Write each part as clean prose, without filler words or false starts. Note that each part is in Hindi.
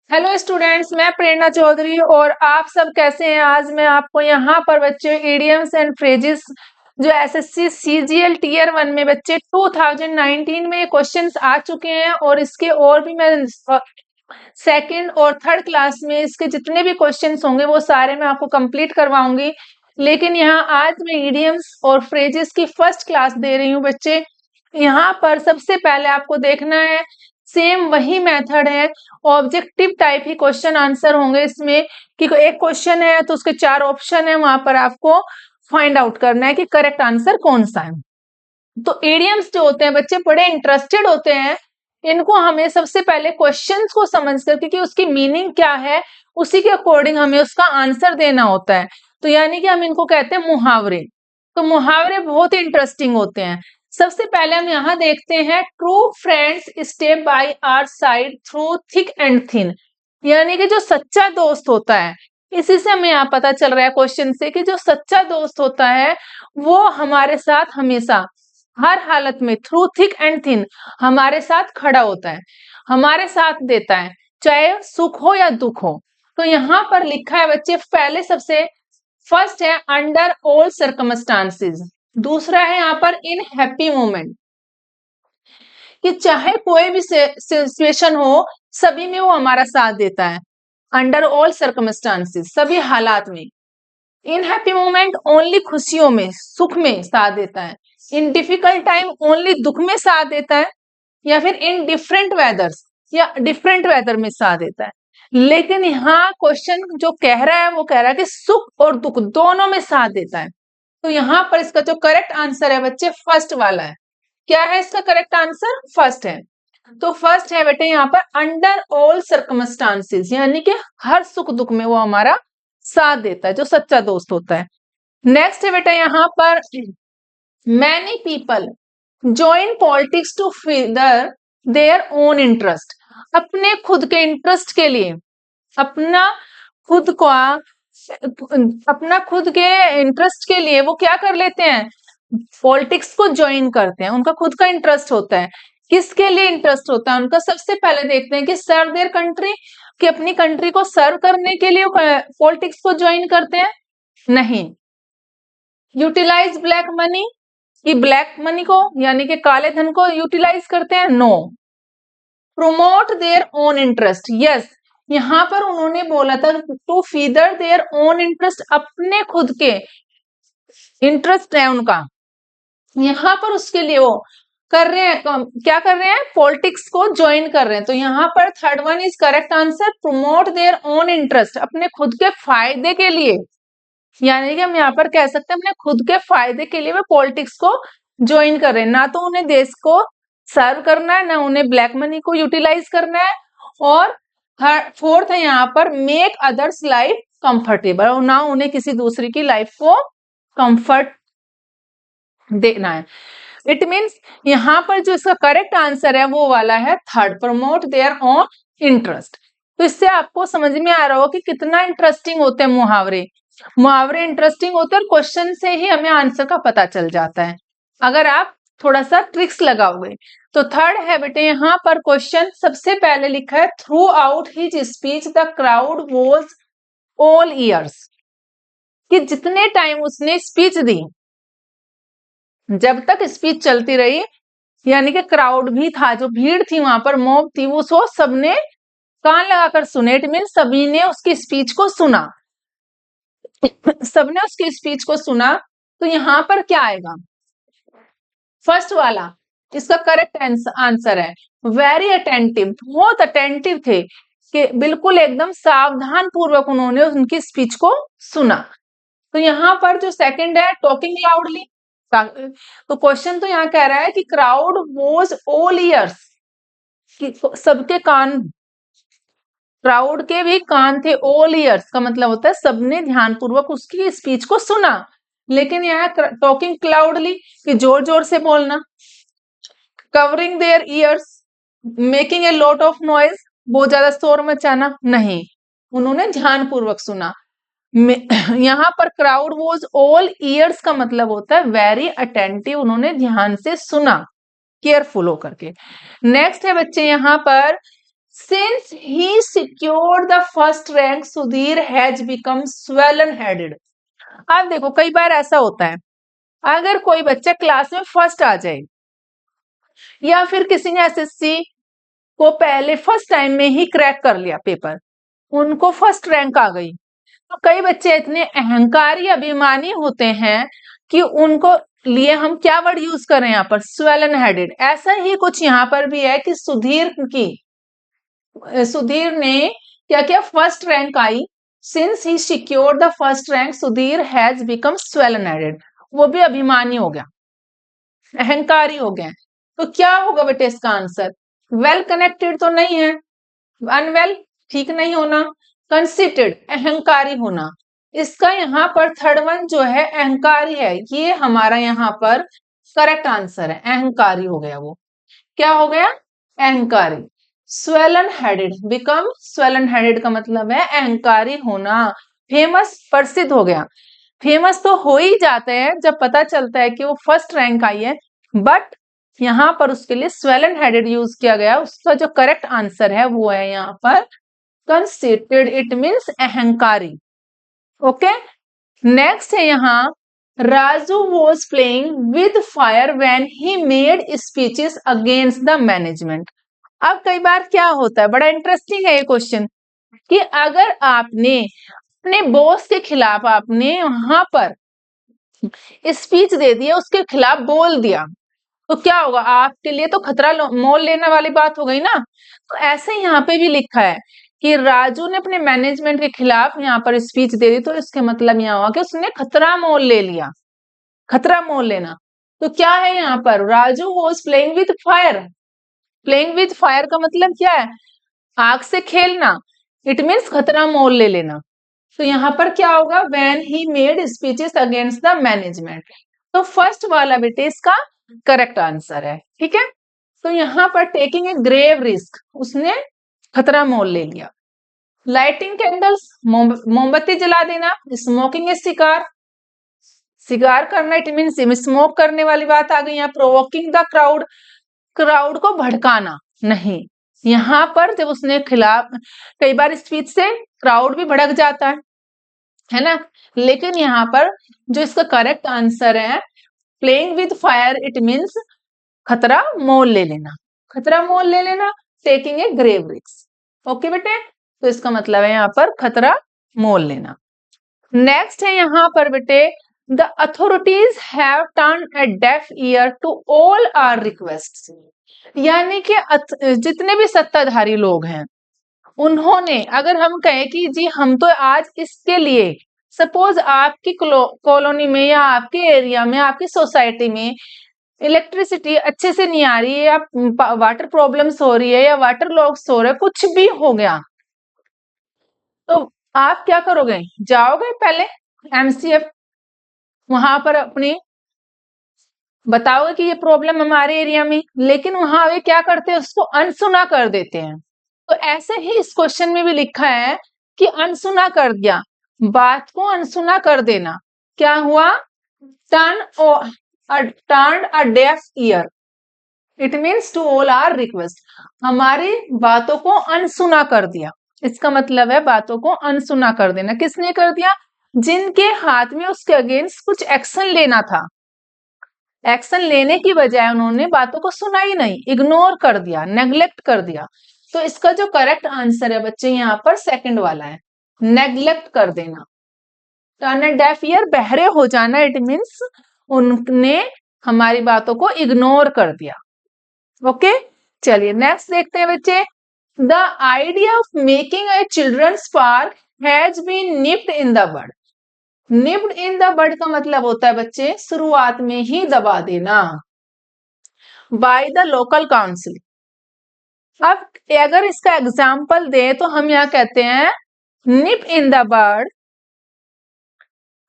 हेलो स्टूडेंट्स, मैं प्रेरणा चौधरी और आप सब कैसे हैं। आज मैं आपको यहाँ पर बच्चे इडियम्स एंड फ्रेजेस जो एसएससी सीजीएल टीयर 1 में बच्चे 2019 में क्वेश्चंस आ चुके हैं और इसके और भी मैं सेकंड और थर्ड क्लास में इसके जितने भी क्वेश्चंस होंगे वो सारे मैं आपको कंप्लीट करवाऊंगी। लेकिन यहाँ आज मैं इडियम्स और फ्रेजेस की फर्स्ट क्लास दे रही हूँ बच्चे। यहाँ पर सबसे पहले आपको देखना है, सेम वही मेथड है, ऑब्जेक्टिव टाइप ही क्वेश्चन आंसर होंगे इसमें कि एक क्वेश्चन है तो उसके 4 ऑप्शन है, वहां पर आपको फाइंड आउट करना है कि करेक्ट आंसर कौन सा है। तो इडियम्स जो होते हैं बच्चे बड़े इंटरेस्टेड होते हैं, इनको हमें सबसे पहले क्वेश्चंस को समझ करके कि उसकी मीनिंग क्या है उसी के अकॉर्डिंग हमें उसका आंसर देना होता है। तो यानी कि हम इनको कहते हैं मुहावरे। तो मुहावरे बहुत ही इंटरेस्टिंग होते हैं। सबसे पहले हम यहाँ देखते हैं, true friends stay by our side through thick and thin. यानी कि जो सच्चा दोस्त होता है, इसी से हमें यहाँ पता चल रहा है क्वेश्चन से कि जो सच्चा दोस्त होता है वो हमारे साथ हमेशा हर हालत में थ्रू थिक एंड थिन हमारे साथ खड़ा होता है, हमारे साथ देता है, चाहे सुख हो या दुख हो। तो यहाँ पर लिखा है बच्चे, पहले सबसे फर्स्ट है अंडर ऑल सर्कमस्टांसेस, दूसरा है यहाँ पर इन हैप्पी मोमेंट, कि चाहे कोई भी सिचुएशन हो सभी में वो हमारा साथ देता है। अंडर ऑल सर्कमस्टांसेस, सभी हालात में। इन हैप्पी मोमेंट, ओनली खुशियों में सुख में साथ देता है। इन डिफिकल्ट टाइम, ओनली दुख में साथ देता है। या फिर इन डिफरेंट वेदर्स, या डिफरेंट वेदर में साथ देता है। लेकिन यहाँ क्वेश्चन जो कह रहा है वो कह रहा है कि सुख और दुख दोनों में साथ देता है। तो यहाँ पर इसका जो करेक्ट आंसर है बच्चे फर्स्ट वाला है। क्या है इसका करेक्ट आंसर? फर्स्ट है। तो फर्स्ट है बेटे यहाँ पर अंडर ऑल सर्कमस्टांसेस, यानी कि हर सुख दुख में वो हमारा साथ देता है, जो सच्चा दोस्त होता है। नेक्स्ट है बेटा यहाँ पर, many people join politics to further their own interest. अपने खुद के इंटरेस्ट के लिए, अपना खुद को अपना खुद के इंटरेस्ट के लिए वो क्या कर लेते हैं, पॉलिटिक्स को ज्वाइन करते हैं। उनका खुद का इंटरेस्ट होता है। किसके लिए इंटरेस्ट होता है उनका? सबसे पहले देखते हैं कि सर्व देयर कंट्री, कि अपनी कंट्री को सर्व करने के लिए पॉलिटिक्स को ज्वाइन करते हैं? नहीं। यूटिलाइज ब्लैक मनी, कि ब्लैक मनी को यानी कि काले धन को यूटिलाइज करते हैं? No. Promote their own interest, yes. यहाँ पर उन्होंने बोला था to further their own interest, अपने खुद के इंटरेस्ट है उनका, यहाँ पर उसके लिए वो कर रहे हैं, क्या कर रहे हैं, पॉलिटिक्स को ज्वाइन कर रहे हैं। तो यहाँ पर third one is correct answer, promote their own interest, अपने खुद के फायदे के लिए। यानी कि हम यहाँ पर कह सकते हैं अपने खुद के फायदे के लिए वे पॉलिटिक्स को ज्वाइन कर रहे हैं, ना तो उन्हें देश को सर्व करना है, ना उन्हें ब्लैक मनी को यूटिलाइज करना है। और फोर्थ है यहाँ पर मेक अदर्स लाइफ कंफर्टेबल, और ना उन्हें किसी दूसरे की लाइफ को कंफर्ट देना है। इट मीन्स यहाँ पर जो इसका करेक्ट आंसर है वो वाला है third, promote their own interest. तो इससे आपको समझ में आ रहा हो कि कितना इंटरेस्टिंग होते हैं मुहावरे। मुहावरे इंटरेस्टिंग होते हैं और क्वेश्चन से ही हमें आंसर का पता चल जाता है अगर आप थोड़ा सा ट्रिक्स लगाओगे। तो थर्ड है बेटे यहाँ पर क्वेश्चन, सबसे पहले लिखा है through out his speech the crowd was all years, कि जितने टाइम उसने स्पीच दी, जब तक स्पीच चलती रही, यानी कि क्राउड भी था, जो भीड़ थी वहां पर, मॉब थी, वो सो सबने कान लगाकर सुने। इट मीन सभी ने उसकी स्पीच को सुना, सबने उसकी स्पीच को सुना। तो यहाँ पर क्या आएगा? फर्स्ट वाला इसका करेक्ट आंसर है वेरी अटेंटिव, बहुत अटेंटिव थे, कि बिल्कुल एकदम सावधान पूर्वक उन्होंने उनकी स्पीच को सुना। तो यहाँ पर जो सेकंड है टॉकिंग लाउडली, तो क्वेश्चन तो यहाँ कह रहा है कि क्राउड वॉज ऑल ईयर्स, कि सबके कान, क्राउड के भी कान थे, ऑल ईयर्स का मतलब होता है सबने ध्यानपूर्वक उसकी स्पीच को सुना। लेकिन यहाँ टॉकिंग क्लाउडली, कि जोर जोर से बोलना। Covering there years, making a lot of noise, बहुत ज्यादा शोर मचाना, नहीं, उन्होंने ध्यानपूर्वक सुना। यहाँ पर क्राउड वॉज ऑल ईयर्स का मतलब होता है वेरी अटेंटिव, उन्होंने ध्यान से सुना, केयरफुल होकर के। नेक्स्ट है बच्चे यहाँ पर since he secured the first rank Sudhir has become swollen headed. अब देखो कई बार ऐसा होता है, अगर कोई बच्चा क्लास में फर्स्ट आ जाए या फिर किसी ने एसएससी को पहले फर्स्ट टाइम में ही क्रैक कर लिया पेपर, उनको फर्स्ट रैंक आ गई, तो कई बच्चे इतने अहंकारी अभिमानी होते हैं कि उनको लिए हम क्या वर्ड यूज करें यहाँ पर, स्वेलन हेडेड। ऐसा ही कुछ यहाँ पर भी है कि सुधीर ने क्या किया, first rank I. Since he secured the first rank Sudhir has become swollen headed, वो भी अभिमानी हो गया, अहंकारी हो गया। तो क्या होगा बेटे इसका आंसर, वेल कनेक्टेड तो नहीं है, अनवेल ठीक नहीं होना, कंसिटेड अहंकारी होना। इसका यहाँ पर थर्ड वन जो है अहंकारी है, ये हमारा यहाँ पर करेक्ट आंसर है, अहंकारी हो गया। वो क्या हो गया, अहंकारी। Swollen headed, become swollen headed का मतलब है अहंकारी होना। फेमस, प्रसिद्ध हो गया। फेमस तो हो ही जाते हैं जब पता चलता है कि वो फर्स्ट रैंक आई है, बट यहाँ पर उसके लिए स्वेलन हेडेड यूज किया गया। उसका जो करेक्ट आंसर है वो है यहाँ पर कंसीटेड, इट मीन्स अहंकारी। ओके, नेक्स्ट है यहाँ Raju was playing with fire when he made speeches against the management. अब कई बार क्या होता है, बड़ा इंटरेस्टिंग है ये क्वेश्चन, कि अगर आपने अपने बॉस के खिलाफ आपने वहां पर स्पीच दे दिया, उसके खिलाफ बोल दिया, तो क्या होगा, आपके लिए तो खतरा मोल लेने वाली बात हो गई ना। तो ऐसे यहाँ पे भी लिखा है कि राजू ने अपने मैनेजमेंट के खिलाफ यहाँ पर स्पीच दे दी, तो इसके मतलब यहाँ हुआ कि उसने खतरा मोल ले लिया, खतरा मोल लेना। तो क्या है यहाँ पर, Raju was playing with fire. Playing with fire का मतलब क्या है, आग से खेलना, इट मीन्स खतरा मोल ले लेना। तो यहाँ पर क्या होगा, when he made speeches against the management. तो फर्स्ट वाला बेटे इसका करेक्ट आंसर है, ठीक है। तो यहाँ पर टेकिंग ए ग्रेव रिस्क, उसने खतरा मोल ले लिया। लाइटिंग कैंडल्स, मोमबत्ती जला देना। स्मोकिंग ए सिगार, सिगार करना, इट मीन स्मोक करने वाली बात आ गई यहाँ। प्रोवोकिंग द क्राउड, क्राउड को भड़काना नहीं। यहाँ पर जब उसने खिलाफ, कई बार स्पीच से क्राउड भी भड़क जाता है ना, लेकिन यहाँ पर जो इसका करेक्ट आंसर है playing with fire, it means खतरा मोल ले लेना, खतरा मोल ले लेना, taking a grave risk. Okay बेटे, तो इसका मतलब है यहाँ पर खतरा मोल लेना। नेक्स्ट है यहाँ पर बेटे, the authorities have turn a deaf ear to all our request. यानी कि जितने भी सत्ताधारी लोग हैं, उन्होंने, अगर हम कहें कि जी हम तो आज इसके लिए, सपोज आपकी कॉलोनी में या आपके एरिया में, आपकी सोसाइटी में इलेक्ट्रिसिटी अच्छे से नहीं आ रही है, या वाटर प्रॉब्लम्स हो रही है, या वाटर लॉस हो रहा है, कुछ भी हो गया, तो आप क्या करोगे, जाओगे पहले एमसीएफ, वहां पर अपनी बताओगे कि ये प्रॉब्लम हमारे एरिया में, लेकिन वहां वे क्या करते हैं, उसको अनसुना कर देते हैं। तो ऐसे ही इस क्वेश्चन में भी लिखा है कि अनसुना कर दिया, बात को अनसुना कर देना। क्या हुआ, turn a deaf ear, it means to all our request, हमारी बातों को अनसुना कर दिया। इसका मतलब है बातों को अनसुना कर देना। किसने कर दिया, जिनके हाथ में उसके अगेंस्ट कुछ एक्शन लेना था, एक्शन लेने की बजाय उन्होंने बातों को सुना ही नहीं, इग्नोर कर दिया, नेग्लेक्ट कर दिया। तो इसका जो करेक्ट आंसर है बच्चे यहाँ पर सेकंड वाला है, नेग्लेक्ट कर देना। टर्न अ डेफ ईयर, बहरे हो जाना, इट मीन्स उनने हमारी बातों को इग्नोर कर दिया। ओके, चलिए नेक्स्ट देखते हैं बच्चे। The idea of making a children's park has been nipped in the bud. Nipped in the bud का मतलब होता है बच्चे शुरुआत में ही दबा देना, बाय द लोकल काउंसिल। अब अगर इसका एग्जाम्पल दे तो हम यहाँ कहते हैं निप इन द बड,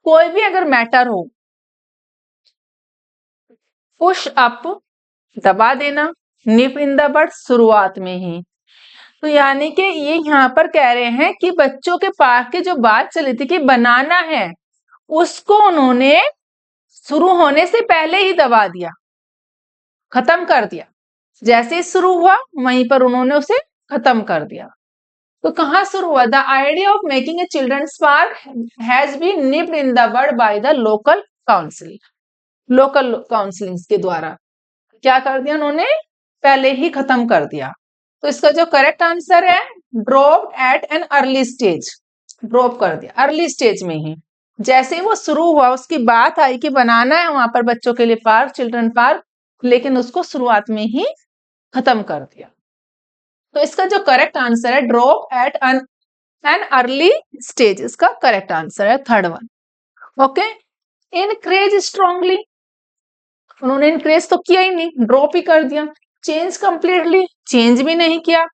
कोई भी अगर मैटर हो, पुश अप दबा देना, निप इन द बड शुरुआत में ही। तो यानी कि ये यहाँ पर कह रहे हैं कि बच्चों के पार्क की जो बात चली थी कि बनाना है, उसको उन्होंने शुरू होने से पहले ही दबा दिया, खत्म कर दिया। जैसे ही शुरू हुआ वहीं पर उन्होंने उसे खत्म कर दिया। तो कहाँ शुरू हुआ? The idea of making a children's park has been nipped in the bird by the local council. Local counselling के द्वारा क्या कर दिया उन्होंने? पहले ही खत्म कर दिया। तो इसका जो करेक्ट आंसर है, drop eight an early stage. Drop कर दिया अर्ली स्टेज में ही, जैसे ही वो शुरू हुआ उसकी बात आई कि बनाना है वहां पर बच्चों के लिए पार्क, चिल्ड्रन पार्क, लेकिन उसको शुरुआत में ही खत्म कर दिया। तो इसका जो करेक्ट आंसर है, drop eight an early stage, इसका करेक्ट आंसर है थर्ड वन। ओके, इनक्रेज स्ट्रांगली, उन्होंने इनक्रेज तो किया ही नहीं, ड्रॉप ही कर दिया। चेंज कंप्लीटली, चेंज भी नहीं किया।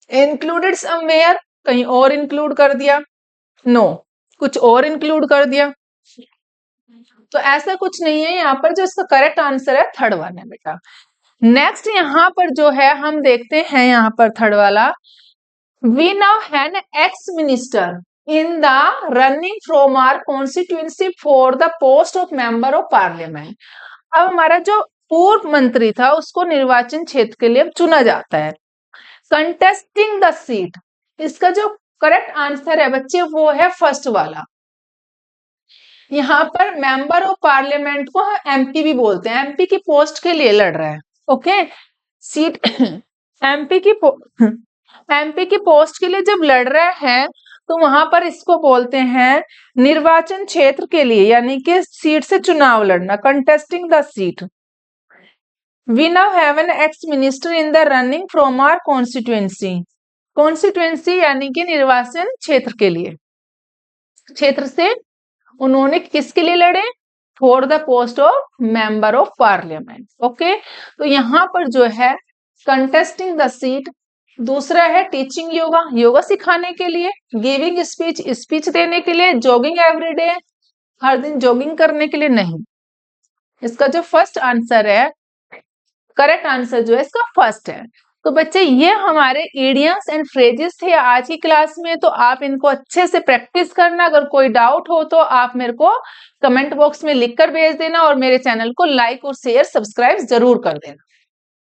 इंक्लूडेड समवेयर, कहीं और इंक्लूड कर दिया। नो, कुछ और इंक्लूड कर दिया। तो ऐसा कुछ नहीं है यहाँ पर। जो इसका करेक्ट आंसर है थर्ड वन है बेटा। नेक्स्ट यहाँ पर जो है हम देखते हैं, यहाँ पर थर्ड वाला, we now have an ex minister in the running from our constituency for the post of member of parliament. अब हमारा जो पूर्व मंत्री था उसको निर्वाचन क्षेत्र के लिए चुना जाता है। कंटेस्टिंग द सीट, इसका जो करेक्ट आंसर है बच्चे वो है फर्स्ट वाला। यहाँ पर मेंबर ऑफ पार्लियामेंट को एमपी भी बोलते हैं, एमपी की पोस्ट के लिए लड़ रहा है। ओके, सीट एमपी की पोस्ट के लिए जब लड़ रहा है तो वहां पर इसको बोलते हैं निर्वाचन क्षेत्र के लिए, यानी कि सीट से चुनाव लड़ना, contesting the seat. We now have an ex-minister in the running from our constituency. Constituency यानी कि निर्वाचन क्षेत्र के लिए, क्षेत्र से उन्होंने किसके लिए लड़े? For the post of member of parliament. Okay, तो यहाँ पर जो है कंटेस्टिंग द सीट। दूसरा है टीचिंग योगा, योगा सिखाने के लिए। गिविंग स्पीच, स्पीच देने के लिए। जॉगिंग एवरीडे, हर दिन जॉगिंग करने के लिए नहीं। इसका जो फर्स्ट आंसर है, करेक्ट आंसर जो है इसका फर्स्ट है। तो बच्चे ये हमारे इडियम्स एंड फ्रेजेस थे आज की क्लास में। तो आप इनको अच्छे से प्रैक्टिस करना। अगर कोई डाउट हो तो आप मेरे को कमेंट बॉक्स में लिखकर भेज देना और मेरे चैनल को लाइक और शेयर सब्सक्राइब जरूर कर देना।